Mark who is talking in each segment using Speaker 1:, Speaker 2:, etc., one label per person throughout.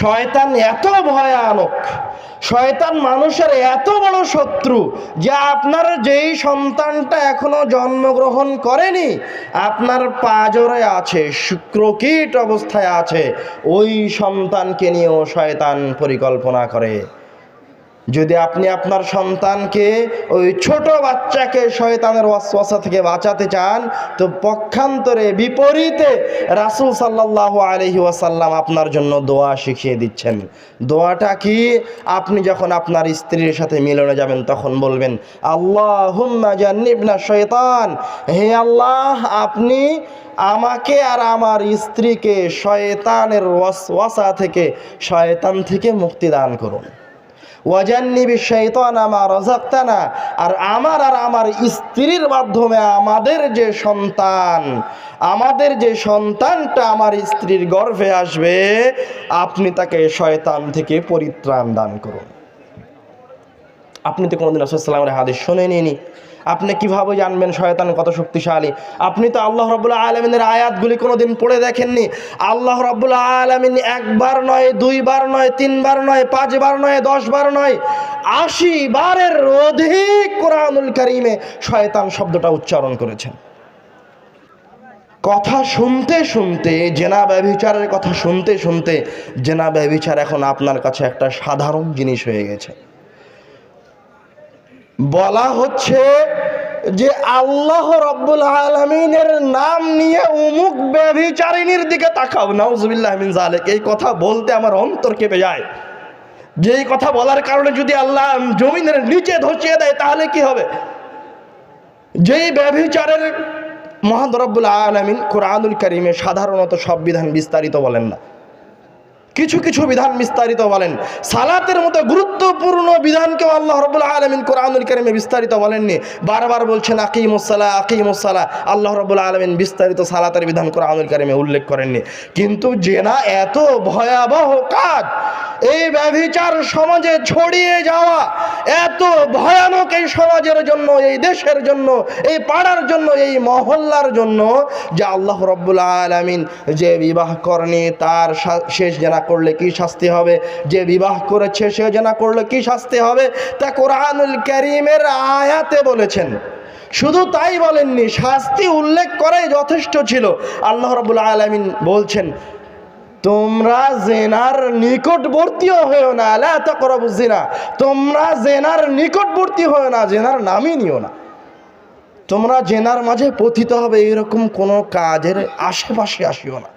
Speaker 1: শয়তান এত ভয়ানক, শয়তান মানুষের এত বড় শত্রু যে আপনার যেই সন্তানটা এখনো জন্মগ্রহণ করেনি, আপনার পাঁজরে আছে, শুক্রকীট অবস্থায় আছে, ওই সন্তানকে নিয়েও শয়তান পরিকল্পনা করে। যদি আপনি আপনার সন্তানকে, ওই ছোট বাচ্চাকে শয়তানের ওয়াসওয়াসা থেকে বাঁচাতে চান, তো পক্ষান্তরে বিপরীতে রাসূল সাল্লাল্লাহু আলাইহি ওয়াসাল্লাম আপনার জন্য দোয়া শিখিয়ে দিচ্ছেন। দোয়াটা কি? আপনি যখন আপনার স্ত্রীর সাথে মিলনে যাবেন তখন বলবেন, আল্লাহুম্মা জান্নিবনা শয়তান, হে আল্লাহ, আপনি আমাকে আর আমার স্ত্রীকে শয়তানের ওয়াসওয়াসা থেকে, শয়তান থেকে মুক্তি দান করুন। ওয়াজান্নিবি শাইতানা মা রাযাকতানা, আর আমার স্ত্রীর মাধ্যমে আমাদের যে সন্তানটা আমার স্ত্রীর গর্ভে আসবে, আপনি তাকে শয়তান থেকে পরিত্রাণ দান করুন। আপনি তো কোনোদিন রাসূল সাল্লাল্লাহু আলাইহি ওয়াসাল্লামের হাদিস শোনেননি, আপনি কিভাবে জানবেন শয়তান কত শক্তিশালী? আপনি তো আল্লাহ রাব্বুল আলামিনের আয়াতগুলি কোনোদিন পড়ে দেখেননি। আল্লাহ রাব্বুল আলামিন একবার নয়, দুইবার নয়, তিনবার নয়, 5 বার নয়, 10 বার নয়, 80 বারের অধিক কোরআনুল কারীমে শয়তান শব্দটা উচ্চারণ করেছেন। কথা শুনতে শুনতে, জেনা ব্যভিচারের কথা শুনতে শুনতে, জেনা ব্যভিচার এখন আপনার কাছে একটা সাধারণ জিনিস হয়ে গেছে। বলা হচ্ছে যে আল্লাহ রাব্বুল আলামিনের নাম নিয়ে অমুক ব্যভিচারিণীর দিকে তাকাও, নাউজুবিল্লাহ মিন যালিক। এই কথা বলতে আমার অন্তর কেঁপে যায়। যেই কথা বলার কারণে যদি আল্লাহ জমিনের নিচে ধসিয়ে দেয় তাহলে কি হবে? যেই ব্যভিচারের মহান রব্বুল আলামিন কোরআনুল কারীমে সাধারণত সব বিধান বিস্তারিত বলেন না, কিছু কিছু বিধান বিস্তারিত বলেন। সালাতের মতো গুরুত্বপূর্ণ বিধানকেও আল্লাহ রাব্বুল আলামিন কোরআনুল কারীমে বিস্তারিত বলেননি। বারবার বলছেন আকিমুস সালাহ, আকিমুস সালাহ। আল্লাহ রাব্বুল আলামিন বিস্তারিত সালাতের বিধান কোরআনুল কারীমে উল্লেখ করেননি। কিন্তু জেনা এত ভয়াবহ কাজ, এই ব্যভিচার সমাজে ছড়িয়ে যাওয়া এত ভয়ানক এই সমাজের জন্য, এই দেশের জন্য, এই পাড়ার জন্য, এই মহল্লার জন্য, যে আল্লাহ রাব্বুল আলামিন যে বিবাহ করেনি তার শেষ জেনা করলে কি শাস্তি হবে, যে বিবাহ করেছে সে জেনা করলে কি শাস্তি হবে, তা কোরআনুল কারীমের আয়াতে বলেছেন। শুধু তাই বলেননি, শাস্তি উল্লেখ করাই যথেষ্ট ছিল। আল্লাহ রাব্বুল আলামিন বলছেন, তোমরা জেনার নিকটবর্তীও হয়েও না, লা তাকরাবুজ জিনা, তোমরা জেনার নিকটবর্তী হয়েও না, জেনার নামই নিও না। তোমরা জেনার মাঝে পতিত হবে এরকম কোনো কাজের আশেপাশে আসিও না।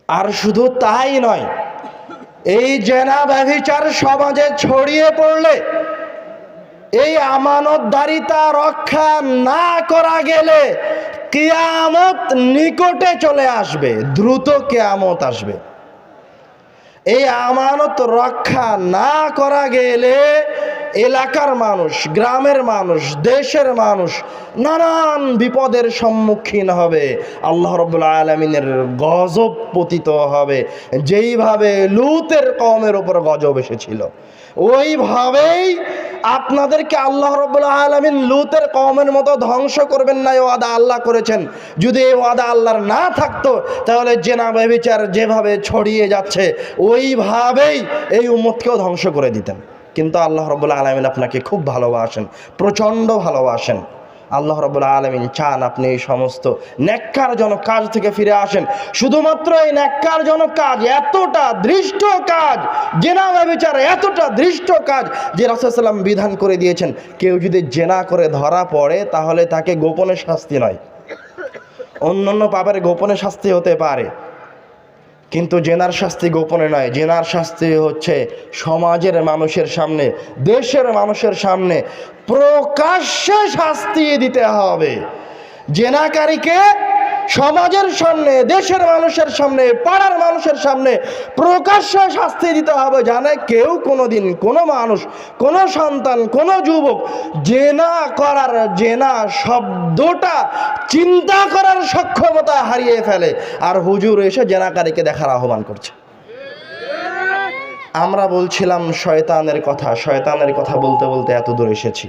Speaker 1: আর শুধু তাই নয়, এই জেনা ব্যভিচার সমাজে ছড়িয়ে পড়লে, এই আমানতদারিতা রক্ষা না করা গেলে কিয়ামত নিকটে চলে আসবে, দ্রুত কিয়ামত আসবে। এই আমানত রক্ষা না করা গেলে এলাকার মানুষ, গ্রামের মানুষ, দেশের মানুষ নানান বিপদের সম্মুখীন হবে। আল্লাহ রাব্বুল আলামিনের গজব পতিত হবে। যেইভাবে লূতের কওমের উপর গজব এসেছিল, ওইভাবেই আপনাদেরকে আল্লাহ রাব্বুল আলামিন লূতের কওমের মতো ধ্বংস করবেন না, এই ওয়াদা আল্লাহ করেছেন। যদি এই ওয়াদা আল্লাহর না থাকতো তাহলে জেনা ব্যভিচার যেভাবে ছড়িয়ে যাচ্ছে ওইভাবেই এই উম্মতকেও ধ্বংস করে দিতেন। কিন্তু আল্লাহ রাব্বুল আলামিন আপনাকে খুব ভালোবাসেন, প্রচণ্ড ভালোবাসেন। আল্লাহ রাব্বুল আলামিন চান আপনি এই সমস্ত নেক্কারজনক কাজ থেকে ফিরে আসেন। শুধুমাত্র এই নেক্কারজনক কাজ, এতটা দৃষ্ট কাজ, জেনা ব্যভিচার এতটা দৃষ্ট কাজ যে রাসূল সাল্লাল্লাহু আলাইহি ওয়াসাল্লাম বিধান করে দিয়েছেন, কেউ যদি জেনা করে ধরা পড়ে তাহলে তাকে গোপনে শাস্তি নয়, অন্যান্য পাপের গোপনে শাস্তি হতে পারে, কিন্তু জেনার শাস্তি গোপনে নয়। জেনার শাস্তি হচ্ছে সমাজের মানুষের সামনে, দেশের মানুষের সামনে প্রকাশ্যে শাস্তি দিতে হবে। জেনাকারীকে সমাজের সামনে, দেশের মানুষের সামনে, পাড়ার মানুষের সামনে প্রকাশ্যে শাস্তি দিতে হবে, জানে কেউ কোনোদিন কোনো মানুষ, কোনো সন্তান, কোনো যুবক জেনা করার, জেনা শব্দটা চিন্তা করার সক্ষমতা হারিয়ে ফেলে। আর হুজুর এসে জেনাকারীকে দেখার আহ্বান করছে। আমরা বলছিলাম শয়তানের কথা, শয়তানের কথা বলতে বলতে এত দূর এসেছি।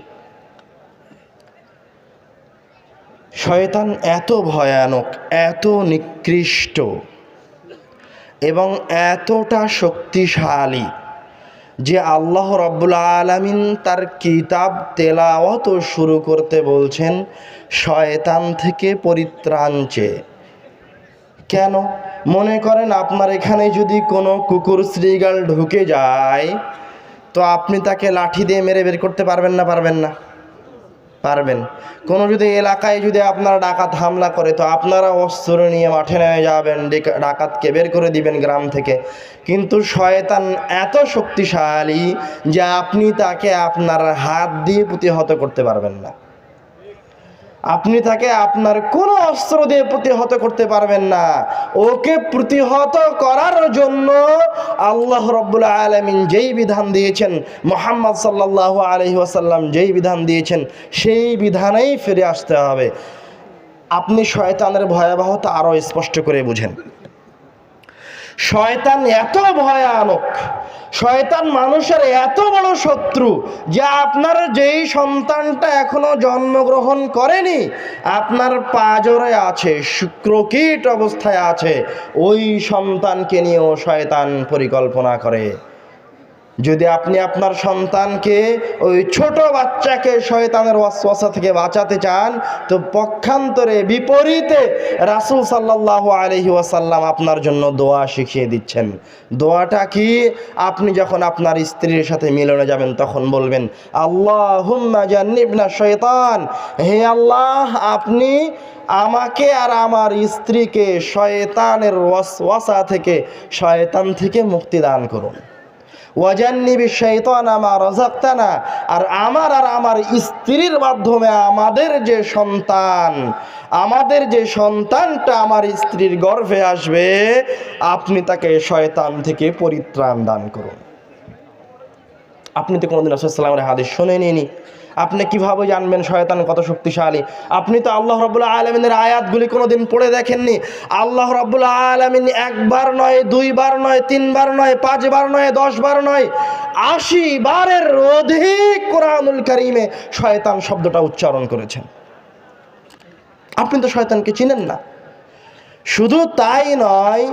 Speaker 1: শয়তান এত ভয়ানক, এত নিকৃষ্ট এবং এতটা শক্তিশালী যে আল্লাহ রাব্বুল আলামিন তার কিতাব তেলাওয়াত শুরু করতে বলছেন শয়তান থেকে পরিত্রাণ চেয়ে। কেন? মনে করেন আপনার এখানে যদি কোনো কুকুর শ্রীগাল ঢুকে যায়, তো আপনি তাকে লাঠি দিয়ে মেরে বের করতে পারবেন না? পারবেন না? পারবেন। কোনো যদি এলাকায় যদি আপনারা ডাকাত হামলা করে, তো আপনারা অস্ত্র নিয়ে মাঠে নেমে যাবেন, ডাকাতকে বের করে দিবেন গ্রাম থেকে। কিন্তু শয়তান এত শক্তিশালী যে আপনি তাকে আপনার হাত দিয়ে প্রতিহত করতে পারবেন না। আপনি তাকে আপনার কোনো অস্ত্র দিয়ে প্রতিহত করতে পারবেন না। ওকে প্রতিহত করার জন্য আল্লাহ রাব্বুল আলামিন যেই বিধান দিয়েছেন, মুহাম্মদ সাল্লাল্লাহু আলাইহি ওয়াসাল্লাম যেই বিধান দিয়েছেন, সেই বিধানেই ফিরে আসতে হবে। আপনি শয়তানের ভয়াবহতা আরও স্পষ্ট করে বুঝেন। শয়তান এত ভয়ানক, শয়তান মানুষের এত বড় শত্রু যে আপনার যেই সন্তানটা এখনো জন্মগ্রহণ করেনি, আপনার পাঁজরে আছে, শুক্রকীট অবস্থায় আছে, ওই সন্তানকে নিয়েও শয়তান পরিকল্পনা করে। যদি আপনি আপনার সন্তানকে, ওই ছোট বাচ্চাকে শয়তানের ওয়াসওয়াসা থেকে বাঁচাতে চান, তো পক্ষান্তরে বিপরীতে রাসূল সাল্লাল্লাহু আলাইহি ওয়াসাল্লাম আপনার জন্য দোয়া শিখিয়ে দিচ্ছেন। দোয়াটা কি? আপনি যখন আপনার স্ত্রীর সাথে মিলনে যাবেন তখন বলবেন আল্লাহুম্মা জান্নিবনা শয়তান, হে আল্লাহ আপনি আমাকে আর আমার স্ত্রীকে শয়তানের ওয়াসওয়াসা থেকে, শয়তান থেকে মুক্তি দান করুন। ওয়াজান্নিবি শাইতানা মা রাযাকতানা, আর আমার স্ত্রীর মাধ্যমে আমাদের যে সন্তানটা আমার স্ত্রীর গর্ভে আসবে, আপনি তাকে শয়তান থেকে পরিত্রাণ দান করুন। আপনি তো কোনোদিন রাসূল সাল্লাল্লাহু আলাইহি ওয়াসাল্লামের হাদিস শোনেননি, আপনি কিভাবে জানবেন শয়তান কত শক্তিশালী? আপনি তো আল্লাহ রাব্বুল আলামিনের আয়াতগুলি কোনোদিন পড়ে দেখেননি। আল্লাহ রাব্বুল আলামিন একবার নয়, দুইবার নয়, তিনবার নয়, 5 বার নয়, 10 বার নয়, 80 বারের অধিক কোরআনুল কারীমে শয়তান শব্দটা উচ্চারণ করেছেন। আপনি তো শয়তানকে চিনেন না। শুধু তাই নয়,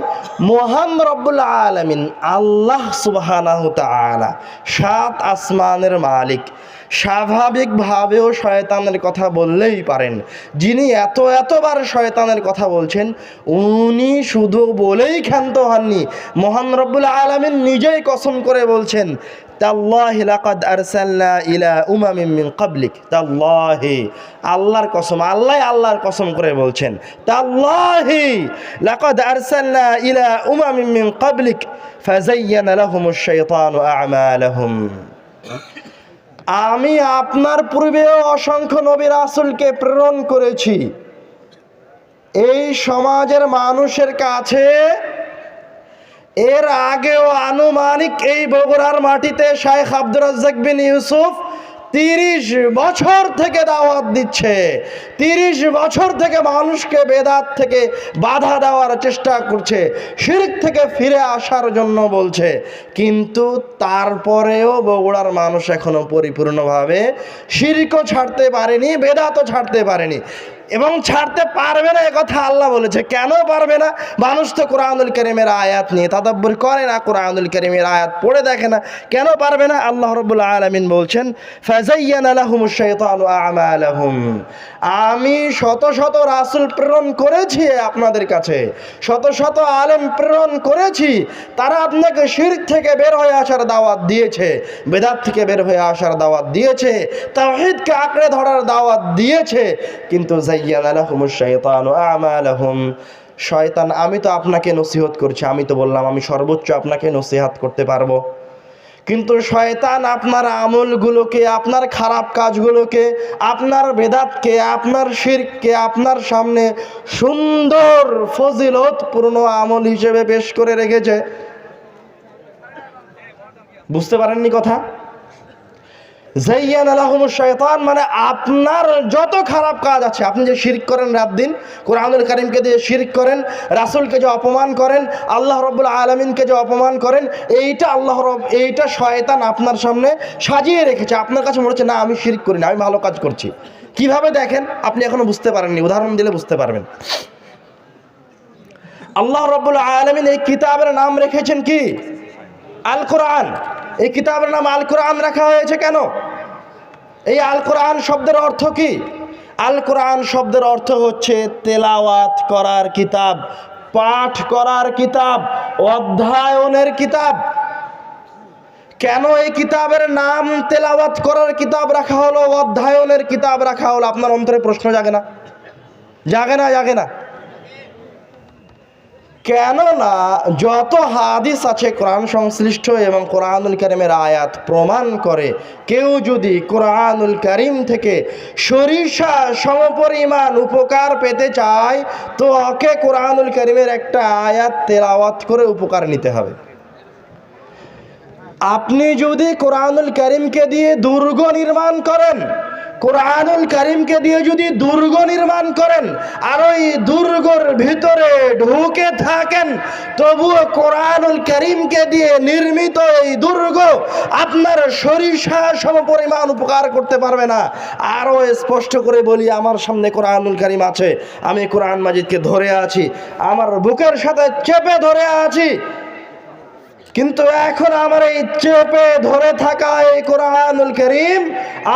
Speaker 1: মহান রব্বুল আলামিন আল্লাহ সুবহানাহু তাআলা 7 আসমানের মালিক, স্বাভাবিকভাবেও শয়তানের কথা বললেই পারেন। যিনি এতবার শয়তানের কথা বলছেন, উনি শুধু বলেই ক্ষান্ত হননি, মহান রব্বুল আলামিন নিজেই কসম করে বলছেন তাল্লাহি লাকাদ আরসালনা ইলা উমামিন মিন ক্বাবলিক। তাল্লাহি, আল্লাহর কসম, আল্লাহর কসম করে বলছেন তাল্লাহি লাকাদ আরসালনা ইলা উমামিন মিন ক্বাবলিক ফাযায়্যানা লাহুমুশ শাইতানু আ'মালাহুম। আমি আপনার পূর্বেও অসংখ্য নবী রাসূলকে প্রেরণ করেছি। এই সমাজের মানুষের কাছে এর আগেও আনুমানিক এই বগুড়ার মাটিতে শাইখ আব্দুর রাজ্জাক বিন ইউসুফ 30 বছর থেকে দাওয়াত দিচ্ছে। 30 বছর থেকে মানুষকে বেদাত থেকে বাধা দেওয়ার চেষ্টা করছে, শিরক থেকে ফিরে আসার জন্য বলছে। কিন্তু তারপরেও বগুড়ার মানুষ এখনো পরিপূর্ণভাবে শিরকও ছাড়তে পারেনি, বেদাতও ছাড়তে পারেনি, এবং ছাড়তে পারবে না, একথা আল্লাহ বলেছে। কেন পারবে না? মানুষ তো কোরআনুল কারীমের আয়াত নিয়ে তাদাব্বুর করে না, কোরআনুল কারীমের আয়াত পড়ে দেখে না। কেন পারবে না? আল্লাহ রাব্বুল আলামিন বলছেন ফাযায়্যানা লাহুমুশ শাইতানু আ'মালাহুম। আমি শত শত রাসূল প্রেরণ করেছি আপনাদের কাছে, শত শত আলেম প্রেরণ করেছি, তারা আপনাকে শিরক থেকে বের হয়ে আসার দাওয়াত দিয়েছে, বেদাত থেকে বের হয়ে আসার দাওয়াত দিয়েছে, তাওহীদকে আঁকড়ে ধরার দাওয়াত দিয়েছে। কিন্তু যায়্যানা লাহুমুশ শাইতানু আ'মালাহুম, শয়তান, আমি তো আপনাকে নসিহত করছি, আমি তো বললাম আমি সর্বোচ্চ আপনাকে নসিহত করতে পারবো, কিন্তু শয়তান আপনার আমলগুলোকে, আপনার খারাপ কাজগুলোকে, আপনার বেদাতকে, আপনার শিরককে আপনার সামনে সুন্দর ফজিলতপূর্ণ আমল হিসেবে পেশ করে রেখেছে। বুঝতে পারেননি কথা? যায়্যানা লাহুমুশ শাইতান মানে আপনার যত খারাপ কাজ আছে, আপনি যে শিরক করেন, রাত দিন কোরআনুল কারীমকে দিয়ে শিরক করেন, রাসূলকে যে অপমান করেন, আল্লাহ রাব্বুল আলামিনকে যে অপমান করেন, এইটা শয়তান আপনার সামনে সাজিয়ে রেখেছে। আপনার কাছে মনে হচ্ছে না আমি শিরক করি না, আমি ভালো কাজ করছি। কিভাবে দেখেন, আপনি এখনো বুঝতে পারেননি, উদাহরণ দিলে বুঝতে পারবেন। আল্লাহ রাব্বুল আলামিন এই কিতাবের নাম রেখেছেন কি? আল কোরআন। এই কিতাবের নাম আল কোরআন রাখা হয়েছে কেন? এই আল কোরআন শব্দের অর্থ কি? আল কোরআন শব্দের অর্থ হচ্ছে তেলাওয়াত করার কিতাব, পাঠ করার কিতাব, অধ্যয়নের কিতাব। কেন এই কিতাবের নাম তেলাওয়াত করার কিতাব রাখা হলো, অধ্যয়নের কিতাব রাখা হলো? আপনার অন্তরে প্রশ্ন জাগে না? জাগে না? জাগে না? কেননা যত হাদিস আছে কোরআন সংশ্লিষ্ট এবং কোরআনুল কারীমের আয়াত প্রমাণ করে, কেউ যদি কোরআনুল কারীম থেকে সরিষা সমপরিমাণ উপকার পেতে চায় তো ওকে কোরআনুল কারীমের একটা আয়াত তেলাওয়াত করে উপকার নিতে হবে। আপনি যদি কোরআনুল কারীমকে দিয়ে দুর্গ নির্মাণ করেন, কোরআনুল কারীমকে দিয়ে যদি দুর্গ নির্মাণ করেন আর ওই দুর্গর ভিতরে ঢুকে থাকেন, তবুও কোরআনুল কারীমকে দিয়ে নির্মিত এই দুর্গ আপনার সরিষা সমপরিমাণ উপকার করতে পারবে না। আরও স্পষ্ট করে বলি, আমার সামনে কোরআনুল কারীম আছে, আমি কোরআন মাজিদকে ধরে আছি, আমার বুকের সাথে চেপে ধরে আছি, কিন্তু এখন আমার এই চেপে ধরে থাকা এই কোরআনুল কারীম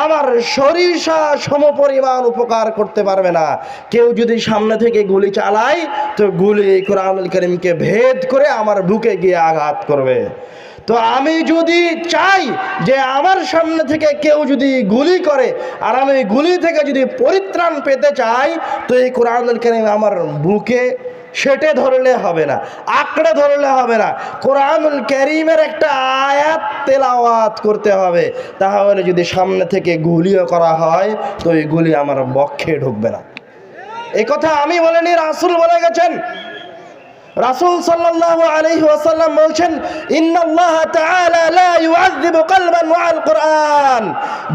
Speaker 1: আমার সরিষা সমপরিমাণ উপকার করতে পারবে না। কেউ যদি সামনে থেকে গুলি চালায় তো গুলি এই কোরআনুল কারীমকে ভেদ করে আমার বুকে গিয়ে আঘাত করবে। তো আমি যদি চাই যে আমার সামনে থেকে কেউ যদি গুলি করে আর আমি গুলি থেকে যদি পরিত্রাণ পেতে চাই, তো এই কোরআনুল কারীম আমার বুকে সেটে ধরলে হবে না, আঁকড়ে ধরলে হবে না, কোরআনুল কারীমের একটা আয়াত তেলাওয়াত করতে হবে। তাহলে যদি সামনে থেকে গুলিও করা হয় তো এই গুলি আমার বক্ষে ঢুকবে না। এই কথা আমি বলিনি, রাসূল বলে গেছেন। রাসূল সাল্লাল্লাহু আলাইহি ওয়াসাল্লাম বলছেন, ইন্নাল্লাহা তাআলা লা ইউআযযিবু কলবান ওয়াল কুরআন।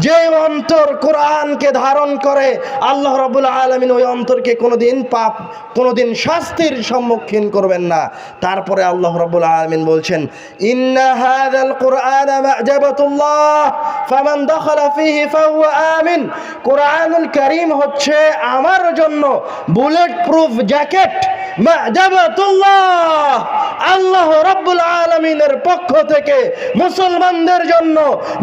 Speaker 1: যে অন্তর কোরআনকে ধারণ করে আল্লাহ রাব্বুল আলামিন ওই অন্তরকে কোনোদিন শাস্তির সম্মুখীন করবেন না। তারপরে আল্লাহ রাব্বুল আলামিন বলছেন, ইন্না হাযাল কুরআনা মা'জাবাতুল্লাহ ফামান দাখালা ফীহি ফাহুয়া আমিন। কোরআনুল কারীম হচ্ছে আমার জন্য বুলেট প্রুফ জ্যাকেট, মা'জাবাতুল্লাহ, আল্লাহ রাব্বুল আলামিনের পক্ষ থেকে মুসলমানদের জন্য,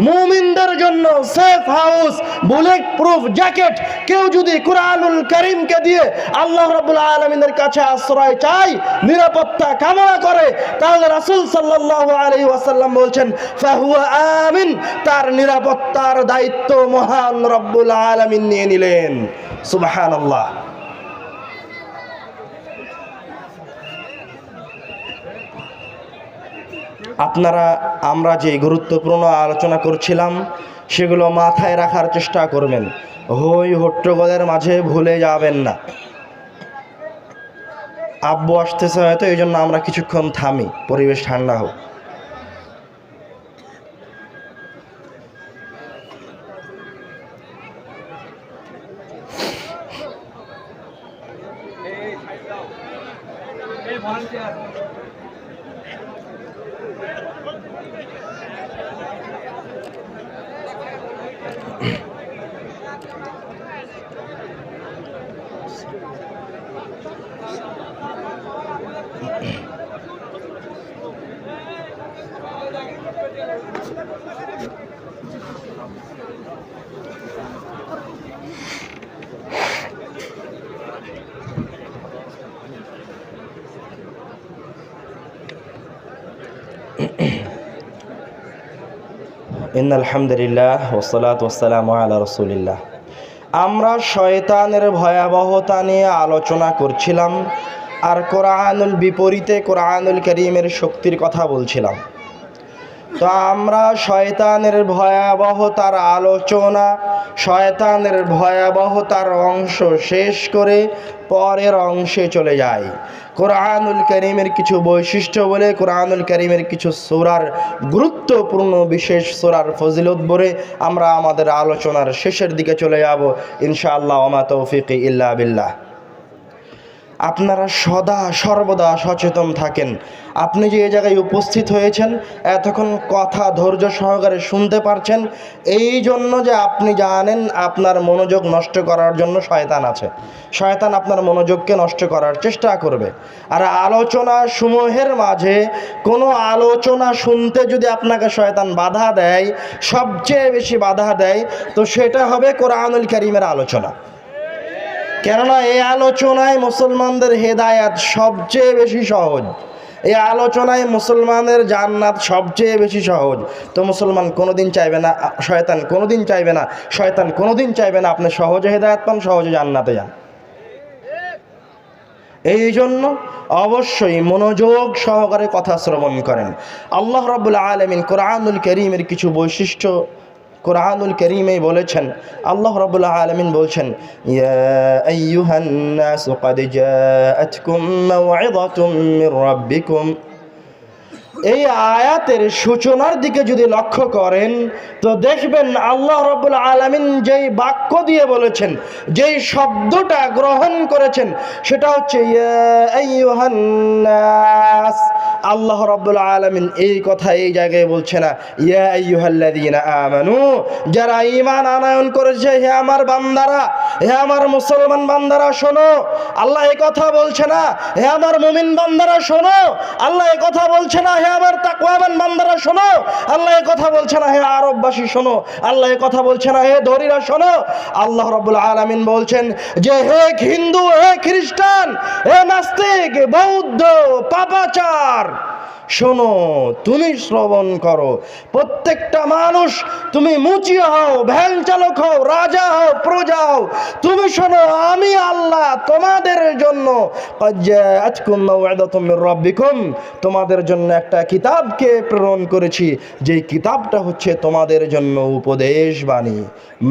Speaker 1: মুমিনদের জন্য safe house, bullet proof jacket. কেউ যদি কোরআনুল কারীমকে দিয়ে আল্লাহ রাব্বুল আলামিনের কাছে আশ্রয় চায়, নিরাপত্তা কামনা করে, তাহলে রাসূল সাল্লাল্লাহু আলাইহি ওয়াসাল্লাম বলছেন ফাহুয়া আমিন, তার নিরাপত্তার দায়িত্ব মহান রাব্বুল আলামিন নিয়ে নিলেন। সুবহানাল্লাহ। আমরা যে গুরুত্বপূর্ণ আলোচনা করছিলাম সেগুলো মাথায় রাখার চেষ্টা করবেন, হই হট্টগোলের মাঝে ভুলে যাবেন না। আব্বু আসতেছে হয়তো, এই জন্য আমরা কিছুক্ষণ থামি, পরিবেশ ঠান্ডা হোক। ইন্নাল হামদুলিল্লাহ ওয়াসসালাতু ওয়াসসালামু আলা রাসূলিল্লাহ। আমরা শয়তানের ভয়াবহতা নিয়ে আলোচনা করছিলাম আর কোরআনুল বিপরীতে কোরআনুল কারীমের শক্তির কথা বলছিলাম। তো আমরা শয়তানের ভয়াবহতার আলোচনা, শয়তানের ভয়াবহতার অংশ শেষ করে পরের অংশে চলে যাই। কোরআনুল কারীমের কিছু বৈশিষ্ট্য বলে, কোরআনুল কারীমের কিছু সূরার গুরুত্বপূর্ণ বিশেষ সূরার ফজিলত বলে আমরা আমাদের আলোচনার শেষের দিকে চলে যাব ইনশাআল্লাহ। ওমা তৌফিকি ইল্লা বিল্লাহ। আপনারা সদা সর্বদা সচেতন থাকেন। আপনি যে এই জায়গায় উপস্থিত হয়েছেন, এতক্ষণ কথা ধৈর্য সহকারে শুনতে পারছেন, এই জন্য যে আপনি জানেন আপনার মনোযোগ নষ্ট করার জন্য শয়তান আছে। শয়তান আপনার মনোযোগকে নষ্ট করার চেষ্টা করবে। আর আলোচনা সমূহের মাঝে কোনো আলোচনা শুনতে যদি আপনাকে শয়তান বাধা দেয়, সবচেয়ে বেশি বাধা দেয়, তো সেটা হবে কোরআনুল কারীমের আলোচনা। কেননা এই আলোচনায় মুসলমানদের হেদায়াত সবচেয়ে বেশি সহজ, এই আলোচনায় মুসলমানের জান্নাত সবচেয়ে বেশি সহজ। তো মুসলমান কোনোদিন চাইবে না, শয়তান কোনোদিন চাইবে না, শয়তান কোনোদিন চাইবে না আপনি সহজে হেদায়াত পান, সহজে জান্নাতে যান। এই জন্য অবশ্যই মনোযোগ সহকারে কথা শ্রবণ করেন। আল্লাহ রাব্বুল আলামিন কোরআনুল কারীমের কিছু বৈশিষ্ট্য কোরআনুল কারীমে বলেছেন। আল্লাহ রাব্বুল আলামিন বলছেন, ইয়া আইয়ুহান নাসু ক্বাদ জাআতকুম মাউইযাতুম মির রাব্বিকুম। এই আয়াতের সূচনার দিকে যদি লক্ষ্য করেন তো দেখবেন আল্লাহ রাব্বুল আলামিন যেই বাক্য দিয়ে বলেছেন, যেই শব্দটা গ্রহণ করেছেন, সেটা হচ্ছে ইয়া আইয়ুহান নাস। আল্লাহ রাব্বুল আলামিন এই কথা এই জায়গায় বলছে না ইয়া আইয়ুহাল্লাযীনা আমানু, যারা ঈমান আনয়ন করেছে, হে আমার বান্দারা, হে আমার মুসলমান বান্দারা শোনো। আল্লাহ এই কথা বলছে না হে আমার মুমিন বান্দারা শোনো। আল্লাহ এই কথা বলছে না হে আমার তাকওয়াবান বান্দারা শোনো। আল্লাহ এই কথা বলছে না হে আরববাসী শোনো। আল্লাহ এই কথা বলছে না হে ধরীরা শোনো। আল্লাহ রাব্বুল আলামিন বলছেন যে হে হিন্দু, হে খ্রিস্টান, হে নাস্তিক, বৌদ্ধ, পাপাচার, শোনো, তুমি শ্রবণ করো। প্রত্যেকটা মানুষ, তুমি মুচি হও, ভ্যান চালক হও, রাজা হও, প্রজা হও, তুমি শোনো, আমি আল্লাহ তোমাদের জন্য তোমাদের জন্য একটা কিতাবকে প্রেরণ করেছি, যেই কিতাবটা হচ্ছে তোমাদের জন্য উপদেশ বাণী,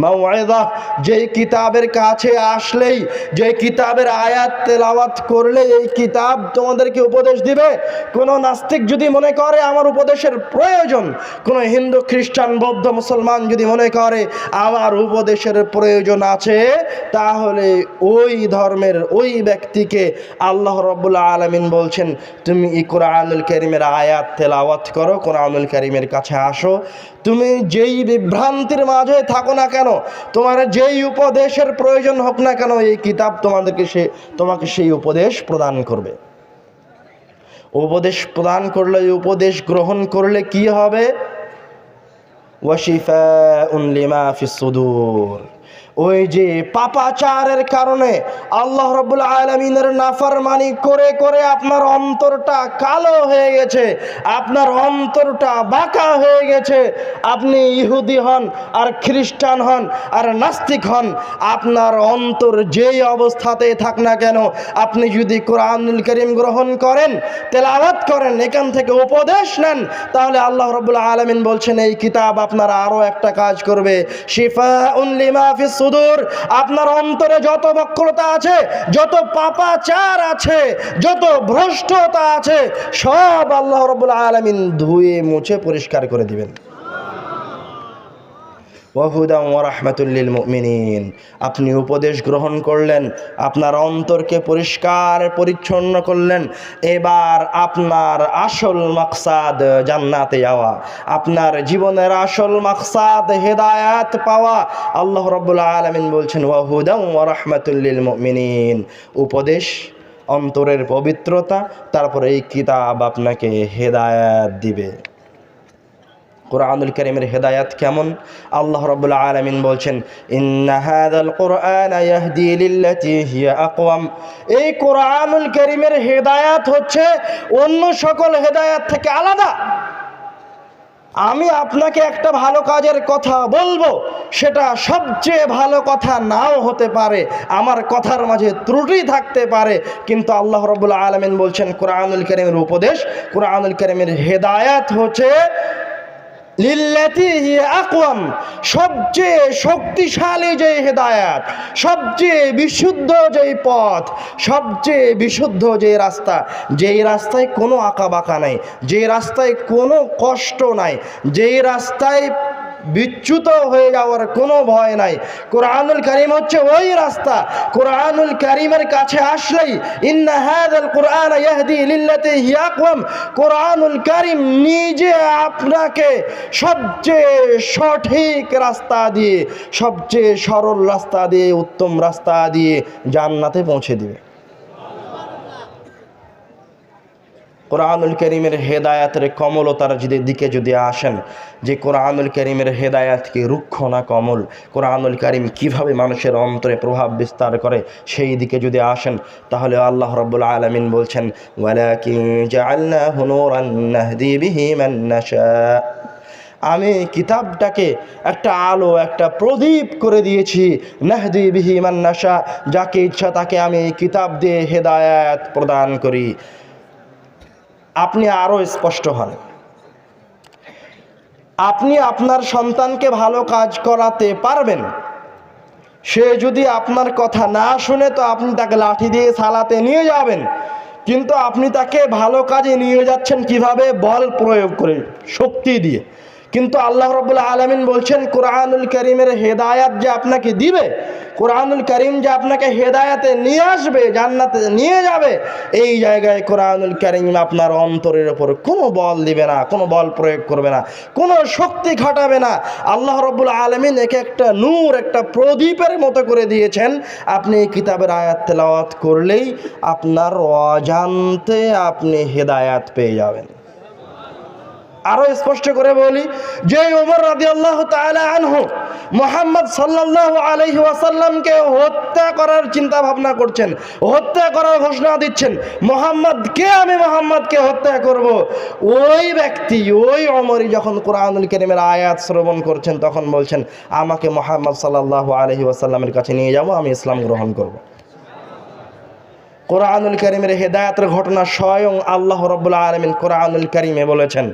Speaker 1: মাউইযা। যেই কিতাবের কাছে আসলেই, যে কিতাবের আয়াত তেলাওয়াত করলে এই কিতাব তোমাদেরকে উপদেশ দিবে। কোনো নাস্তিক যদি মনে করে আমার উপদেশের প্রয়োজন, কোনো হিন্দু, খ্রিস্টান, বৌদ্ধ, মুসলমান যদি মনে করে আমার উপদেশের প্রয়োজন আছে, তাহলে ওই ধর্মের ওই ব্যক্তিকে আল্লাহ রাব্বুল আলামিন বলছেন তুমি এই কোরআনুল কারীমের আয়াত তেলাওয়াত করো, কোরআনুল কারীমের কাছে আসো। তুমি যেই বিভ্রান্তির মাঝে থাকো না কেন, তোমার যেই উপদেশের প্রয়োজন হোক না কেন, এই কিতাব তোমাকে সেই উপদেশ প্রদান করবে। উপদেশ প্রদান করলে, উপদেশ গ্রহণ করলে কি হবে? ওয়াশিফাউন লিমা ফিস সুদূর। ওই যে পাপাচারের কারণে আল্লাহ রাব্বুল আলামিনের নাফরমানি করে করে আপনার অন্তরটা কালো হয়ে গেছে, আপনার অন্তরটা বাঁকা হয়ে গেছে। আপনি ইহুদি হন আর খ্রিস্টান হন আর নাস্তিক হন, আপনার অন্তর যেই অবস্থাতেই থাক না কেন, আপনি যদি কোরআনুল কারীম গ্রহণ করেন, তেলাওয়াত করেন, এখান থেকে উপদেশ নেন, তাহলে আল্লাহ রাব্বুল আলামিন বলছেন এই কিতাব আপনার আরো একটা কাজ করবে, শিফাউন লিমা ফিস সুদূর। আপনার অন্তরে যত বক্রতা আছে, যত পাপাচার আছে, যত ভ্রষ্টতা আছে, সব আল্লাহ রাব্বুল আলামিন ধুয়ে মুছে পরিষ্কার করে দিবেন। ওয়াহুদাম ওয়া রাহমাতুল লিল মুমিনিন। আপনি উপদেশ গ্রহণ করলেন, আপনার অন্তরকে পরিষ্কার পরিচ্ছন্ন করলেন। এবার আপনার আসল মাকসাদ জান্নাতে যাওয়া, আপনার জীবনের আসল মাকসাদ হেদায়েত পাওয়া। আল্লাহ রাব্বুল আলামিন বলছেন ওয়াহুদাম ওয়া রাহমাতুল লিল মুমিনিন। উপদেশ, অন্তরের পবিত্রতা, তারপরে এই কিতাব আপনাকে হেদায়েত দিবে। কোরআনুল কারীমের হেদায়াত কেমন? আল্লাহ রাব্বুল আলামিন বলছেন ইন্না হাযাল কুরআনা ইয়াহদি লিল্লাতী হিয়া আকওয়াম। এই কোরআনুল কারীমের হেদায়াত হচ্ছে অন্য সকল হেদায়াত থেকে আলাদা। আমি আপনাকে একটা ভালো কাজের কথা বলবো, সেটা সবচেয়ে ভালো কথা নাও হতে পারে, আমার কথার মাঝে ত্রুটি থাকতে পারে, কিন্তু আল্লাহ রাব্বুল আলামিন বলছেন কোরআনুল কারীমের উপদেশ, কোরআনুল কারীমের হেদায়াত হচ্ছে লিল্লাতি হিয়া আকওয়াম, সবচেয়ে শক্তিশালী যে হেদায়াত, সবচেয়ে বিশুদ্ধ যেই পথ, সবচেয়ে বিশুদ্ধ যে রাস্তা, যেই রাস্তায় কোনো আঁকাবাঁকা নাই, যে রাস্তায় কোনো কষ্ট নাই, যেই রাস্তায় বিচ্যুত হয়ে যাওয়ার কোনো ভয় নাই, কোরআনুল কারীম হচ্ছে ওই রাস্তা। কোরআনুল কারীমের কাছে আসলেই ইন্না হাযাল কুরআন ইয়াহদি লিল্লাতি হিয়া আকওয়াম, কোরআনুল কারীম নিজে আপনাকে সবচেয়ে সঠিক রাস্তা দিয়ে, সবচেয়ে সরল রাস্তা দিয়ে, উত্তম রাস্তা দিয়ে জান্নাতে পৌঁছে দিবে। কোরআনুল কারীমের হেদায়াতের কমলতার দিকে যদি আসেন, যে কোরআনুল কারীমের হেদায়াত কি রুক্ষ না কমল, কোরআনুল কারীম কিভাবে মানুষের অন্তরে প্রভাব বিস্তার করে, সেই দিকে যদি আসেন, তাহলে আল্লাহ রাব্বুল আলামিন বলছেন ওয়ালাকিন জাআলনাহু নূরান নাহদি বিহি মান নাশা, আমি কিতাবটাকে একটা আলো, একটা প্রদীপ করে দিয়েছি। নাহদি বিহি মান নাশা, যাকে ইচ্ছা তাকে আমি কিতাব দিয়ে হেদায়াত প্রদান করি। আপনি আরও স্পষ্ট হন, আপনি আপনার সন্তানকে ভালো কাজ করাতে পারবেন, সে যদি আপনার কথা না শুনে তো আপনি তাকে লাঠি দিয়ে সালাতে নিয়ে যাবেন, কিন্তু আপনি তাকে ভালো কাজে নিয়ে যাচ্ছেন কিভাবে? বল প্রয়োগ করে, শক্তি দিয়ে। কিন্তু আল্লাহ রাব্বুল আলামিন বলছেন কোরআনুল কারীমের হেদায়াত যে আপনাকে দিবে, কোরআনুল কারীম যে আপনাকে হেদায়াতে নিয়ে আসবে, জান্নাতে নিয়ে যাবে, এই জায়গায় কোরআনুল কারীম আপনার অন্তরের ওপর কোনো বল দিবে না, কোনো বল প্রয়োগ করবে না, কোনো শক্তি খাটাবে না। আল্লাহ রাব্বুল আলামিন একে একটা নূর, একটা প্রদীপের মতো করে দিয়েছেন। আপনি কিতাবের আয়াত তেলাওয়াত করলেই আপনার অজান্তে আপনি হেদায়াত পেয়ে যাবেন। আরো স্পষ্ট করে বলি, যে ওমর রাদিয়াল্লাহু তাআলা আনহু মুহাম্মদ সাল্লাল্লাহু আলাইহি ওয়াসাল্লামকে হত্যা করার চিন্তা ভাবনা করছেন, হত্যা করার ঘোষণা দিচ্ছেন, আমি মুহাম্মদকে হত্যা করব, ওই ব্যক্তি, ওই ওমরই যখন কোরআনুল কারীমের আয়াত শ্রবণ করছেন, তখন বলছেন আমাকে মুহাম্মদ সাল্লাল্লাহু আলাইহি ওয়াসাল্লামের কাছে নিয়ে যাবো, আমি ইসলাম গ্রহণ করব। কোরআনুল কারীমের হেদায়াতের ঘটনা স্বয়ং আল্লাহ রাব্বুল আলামিন কোরআনুল কারীমে বলেছেন।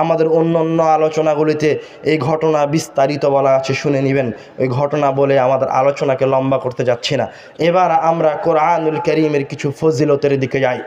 Speaker 1: আমাদের অন্য আলোচনাগুলিতে এই ঘটনা বিস্তারিত বলা আছে, শুনে নেবেন। ওই ঘটনা বলে আমাদের আলোচনাকে লম্বা করতে যাচ্ছি না। এবার আমরা কোরআনুল কারীমের কিছু ফজিলতের দিকে যাই।